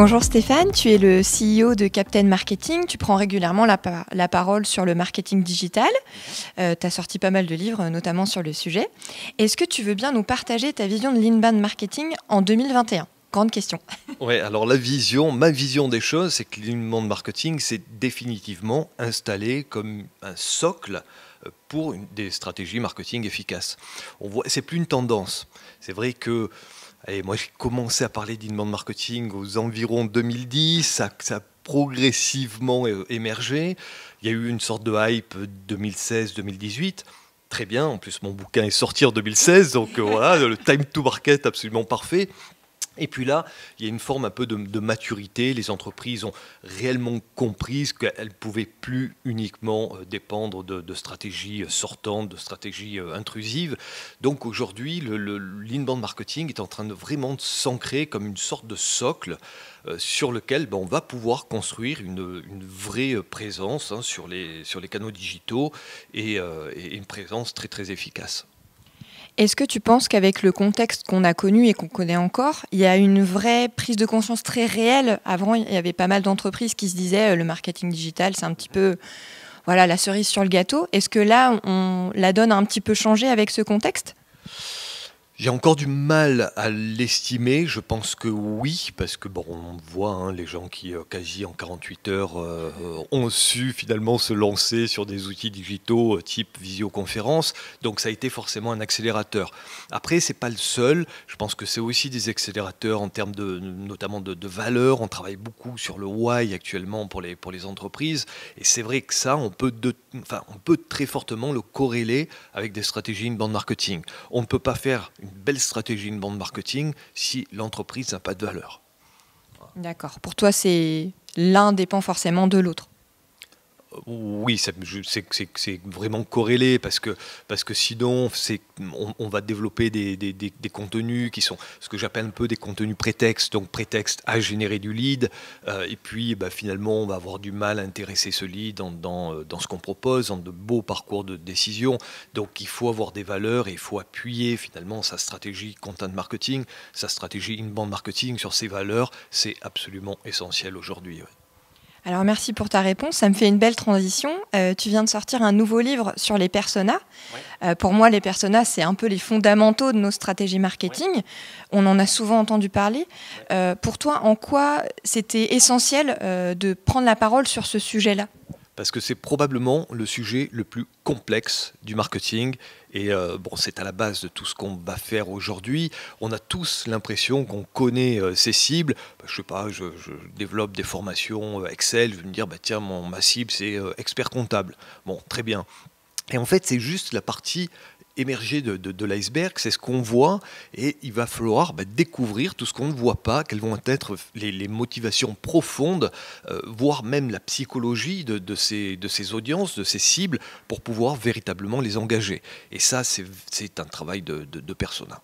Bonjour Stéphane, tu es le CEO de Captain Marketing. Tu prends régulièrement la parole sur le marketing digital. Tu as sorti pas mal de livres, notamment sur le sujet. Est-ce que tu veux bien nous partager ta vision de l'inbound marketing en 2021 ? Grande question. Ouais, alors ma vision des choses, c'est que l'inbound marketing, c'est définitivement installé comme un socle pour des stratégies marketing efficaces. On voit, c'est plus une tendance. C'est vrai que moi, j'ai commencé à parler d'inbound marketing aux environs 2010. Ça a progressivement émergé. Il y a eu une sorte de hype 2016-2018. Très bien. En plus, mon bouquin est sorti en 2016. Donc voilà, le time to market absolument parfait. Et puis là, il y a une forme un peu de maturité. Les entreprises ont réellement compris qu'elles ne pouvaient plus uniquement dépendre de stratégies sortantes, de stratégies intrusives. Donc aujourd'hui, l'inbound marketing est en train de vraiment s'ancrer comme une sorte de socle sur lequel on va pouvoir construire une vraie présence sur les canaux digitaux et une présence très très efficace. Est-ce que tu penses qu'avec le contexte qu'on a connu et qu'on connaît encore, il y a une vraie prise de conscience très réelle? Avant, il y avait pas mal d'entreprises qui se disaient le marketing digital, c'est un petit peu la cerise sur le gâteau. Est-ce que là, la donne a un petit peu changé avec ce contexte? J'ai encore du mal à l'estimer, je pense que oui, parce que on voit les gens qui quasi en 48 heures ont su finalement se lancer sur des outils digitaux type visioconférence, donc ça a été forcément un accélérateur. Après, c'est pas le seul, je pense que c'est aussi des accélérateurs en termes notamment de valeur. On travaille beaucoup sur le why actuellement pour les entreprises, et c'est vrai que ça, on peut très fortement le corréler avec des stratégies inbound marketing. On ne peut pas faire une belle stratégie inbound marketing si l'entreprise n'a pas de valeur. D'accord. Pour toi, l'un dépend forcément de l'autre. Oui, c'est vraiment corrélé parce que sinon on va développer des contenus qui sont ce que j'appelle un peu des contenus prétextes, donc prétexte à générer du lead, et puis finalement on va avoir du mal à intéresser ce lead dans ce qu'on propose, dans de beaux parcours de décision. Donc il faut avoir des valeurs et il faut appuyer finalement sa stratégie content marketing, sa stratégie inbound marketing sur ces valeurs. C'est absolument essentiel aujourd'hui. Ouais. Alors merci pour ta réponse, ça me fait une belle transition. Tu viens de sortir un nouveau livre sur les personas. Ouais. Pour moi, les personas, c'est un peu les fondamentaux de nos stratégies marketing. Ouais. On en a souvent entendu parler. Ouais. Pour toi, en quoi c'était essentiel de prendre la parole sur ce sujet-là ? Parce que c'est probablement le sujet le plus complexe du marketing. Et c'est à la base de tout ce qu'on va faire aujourd'hui. On a tous l'impression qu'on connaît ses cibles. Je sais pas, je développe des formations Excel. Je vais me dire, tiens, ma cible, c'est expert comptable. Bon, très bien. Et en fait, c'est juste la partie émergée de l'iceberg, c'est ce qu'on voit, et il va falloir découvrir tout ce qu'on ne voit pas, quelles vont être les motivations profondes, voire même la psychologie de ces audiences, de ces cibles, pour pouvoir véritablement les engager. Et ça, c'est un travail de persona.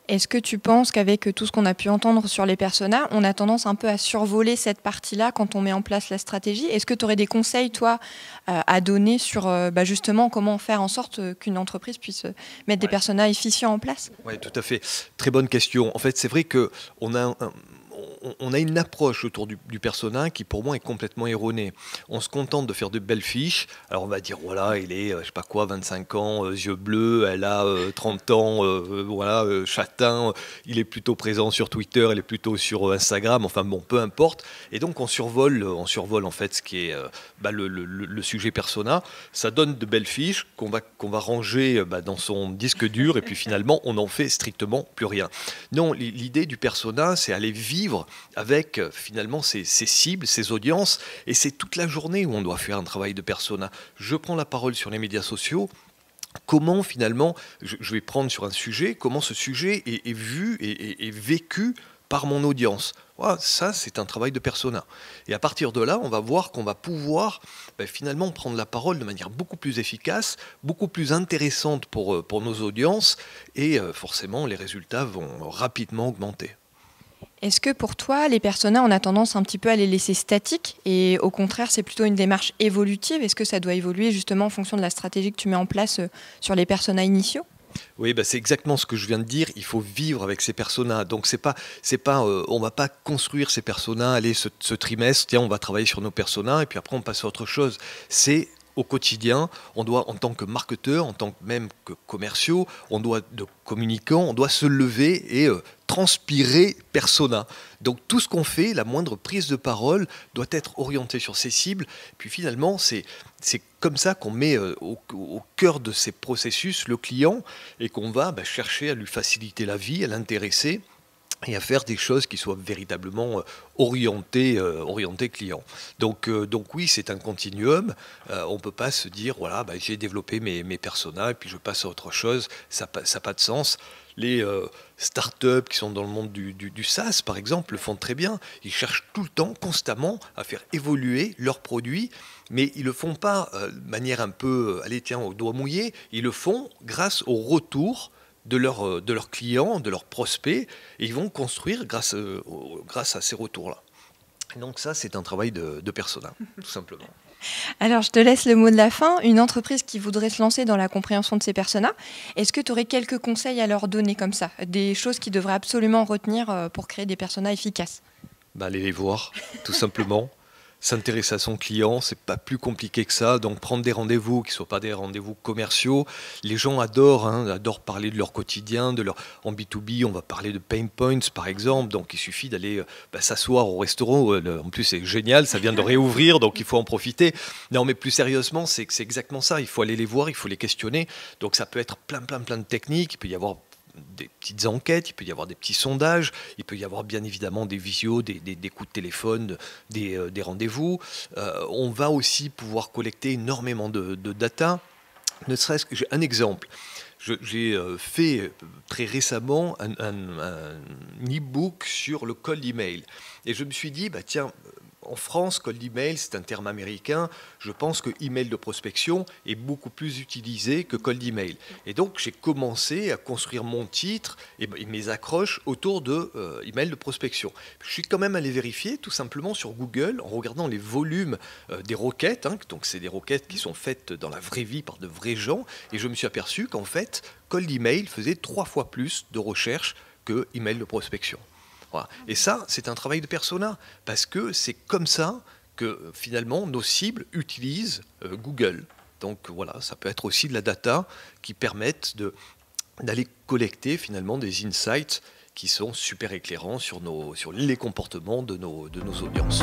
Est-ce que tu penses qu'avec tout ce qu'on a pu entendre sur les personas, on a tendance un peu à survoler cette partie-là quand on met en place la stratégie ? Est-ce que tu aurais des conseils, toi, à donner sur justement comment faire en sorte qu'une entreprise puisse mettre des personas efficients en place ? Oui, tout à fait. Très bonne question. En fait, c'est vrai qu'on a on a une approche autour du persona qui pour moi est complètement erronée. On se contente de faire de belles fiches. Alors on va dire voilà, il est je sais pas quoi, 25 ans, yeux bleus, elle a 30 ans, châtain, il est plutôt présent sur Twitter, elle est plutôt sur Instagram, enfin bon, peu importe. Et donc on survole en fait ce qui est le sujet persona. Ça donne de belles fiches qu'on va ranger dans son disque dur et puis finalement on n'en fait strictement plus rien. Non, l'idée du persona, c'est aller vivre avec finalement ces cibles, ces audiences, et c'est toute la journée où on doit faire un travail de persona. Je prends la parole sur les médias sociaux. Comment finalement, je vais prendre sur un sujet, comment ce sujet est vu et vécu par mon audience. Voilà, ça, c'est un travail de persona. Et à partir de là, on va voir qu'on va pouvoir finalement prendre la parole de manière beaucoup plus efficace, beaucoup plus intéressante pour nos audiences, et forcément, les résultats vont rapidement augmenter. Est-ce que pour toi, les personas, on a tendance un petit peu à les laisser statiques et au contraire, c'est plutôt une démarche évolutive? Est-ce que ça doit évoluer justement en fonction de la stratégie que tu mets en place sur les personas initiaux? Oui, bah, c'est exactement ce que je viens de dire. Il faut vivre avec ces personas. Donc on va pas construire ces personas. Allez, ce trimestre, tiens, on va travailler sur nos personas et puis après on passe à autre chose. C'est au quotidien, on doit, en tant que marketeur, en tant que même que commerciaux, de communicants, on doit se lever et transpirer persona. Donc tout ce qu'on fait, la moindre prise de parole doit être orientée sur ces cibles. Puis finalement, c'est comme ça qu'on met au cœur de ces processus le client et qu'on va chercher à lui faciliter la vie, à l'intéresser et à faire des choses qui soient véritablement orientées client. Donc oui, c'est un continuum. On ne peut pas se dire, voilà, j'ai développé mes personas et puis je passe à autre chose. Ça n'a pas de sens. Les startups qui sont dans le monde du SaaS, par exemple, le font très bien. Ils cherchent tout le temps, constamment, à faire évoluer leurs produits, mais ils ne le font pas de manière un peu, allez, tiens, au doigt mouillé. Ils le font grâce au retour de leurs clients, de leurs prospects, et ils vont construire grâce à ces retours-là. Et donc ça, c'est un travail de persona, tout simplement. Alors, je te laisse le mot de la fin. Une entreprise qui voudrait se lancer dans la compréhension de ses personas, est-ce que tu aurais quelques conseils à leur donner comme ça? Des choses qu'ils devraient absolument retenir pour créer des personas efficaces? Aller les voir, tout simplement. S'intéresser à son client, c'est pas plus compliqué que ça. Donc prendre des rendez-vous qui ne soient pas des rendez-vous commerciaux. Les gens adorent parler de leur quotidien, en B2B, on va parler de pain points par exemple. Donc il suffit d'aller s'asseoir au restaurant. En plus c'est génial, ça vient de réouvrir, donc il faut en profiter. Non mais plus sérieusement, c'est exactement ça. Il faut aller les voir, il faut les questionner. Donc ça peut être plein de techniques. Il peut y avoir des petites enquêtes, il peut y avoir des petits sondages, il peut y avoir bien évidemment des visios, des coups de téléphone, des rendez-vous. On va aussi pouvoir collecter énormément de data. Ne serait-ce que, j'ai un exemple. J'ai fait très récemment un e-book sur le cold email. Et je me suis dit, tiens, en France, cold email, c'est un terme américain. Je pense que email de prospection est beaucoup plus utilisé que cold email. Et donc, j'ai commencé à construire mon titre et mes accroches autour de email de prospection. Je suis quand même allé vérifier tout simplement sur Google en regardant les volumes des requêtes. Donc, c'est des requêtes qui sont faites dans la vraie vie par de vrais gens. Et je me suis aperçu qu'en fait, cold email faisait 3 fois plus de recherches que email de prospection. Voilà. Et ça, c'est un travail de persona, parce que c'est comme ça que finalement nos cibles utilisent Google. Donc voilà, ça peut être aussi de la data qui permettent d'aller collecter finalement des insights qui sont super éclairants sur les comportements de nos audiences.